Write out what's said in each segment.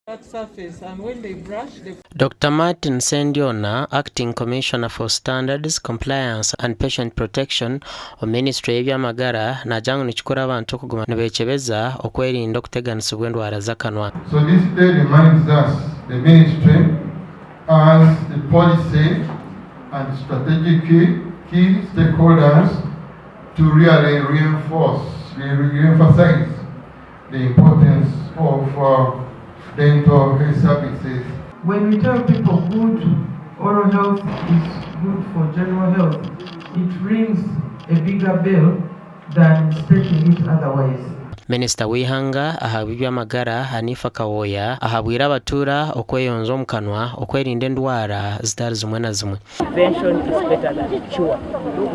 that surface, and when they brush, Dr. Martin Sendiona, Acting Commissioner for Standards, Compliance and Patient Protection o Ministry y'ebyamagara najangu nichikora abantu okuguma nibechebeza okwerinda okuteganisibwa endwara z'akanwa. So this day reminds us the ministry as the policy and strategic key stakeholders to really re-emphasize the importance of dental health services. when we tell people good oral health is good for general health, it rings a bigger bell than stating it otherwise. Minister Wihanga ahabwa ebyamagara Hanifa Kawoya ahabwira abatuura okweyonja omu kanwa okwerinda endwara zitari zimwe na zimwe. Prevention is better than cure.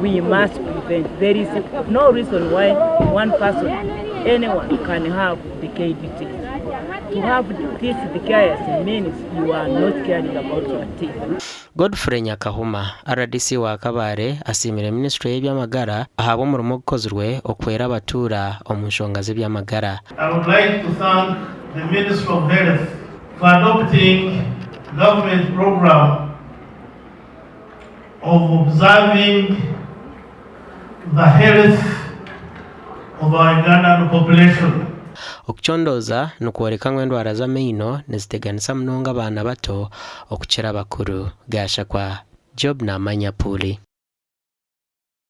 We must prevent. There is no reason why one person, anyone can have decayed teeth. To have teeth decay means you are not caring about your teeth. Godfrey Nyakahuma, RDC wa Kabale, asimire Ministry y'ebyamagara ahabwa omulimu ogukozirwe okwera abatuura omu nshonga z'ebyamagara. I would like to thank the Ministry of Health for adopting government program of observing the health of our Ugandan population. Okuchondoza nukuorekangwa endwara z'amaino neziteganisa munonga abaana bato okukira abakuru. Gasha kwa Job na Manyapuli.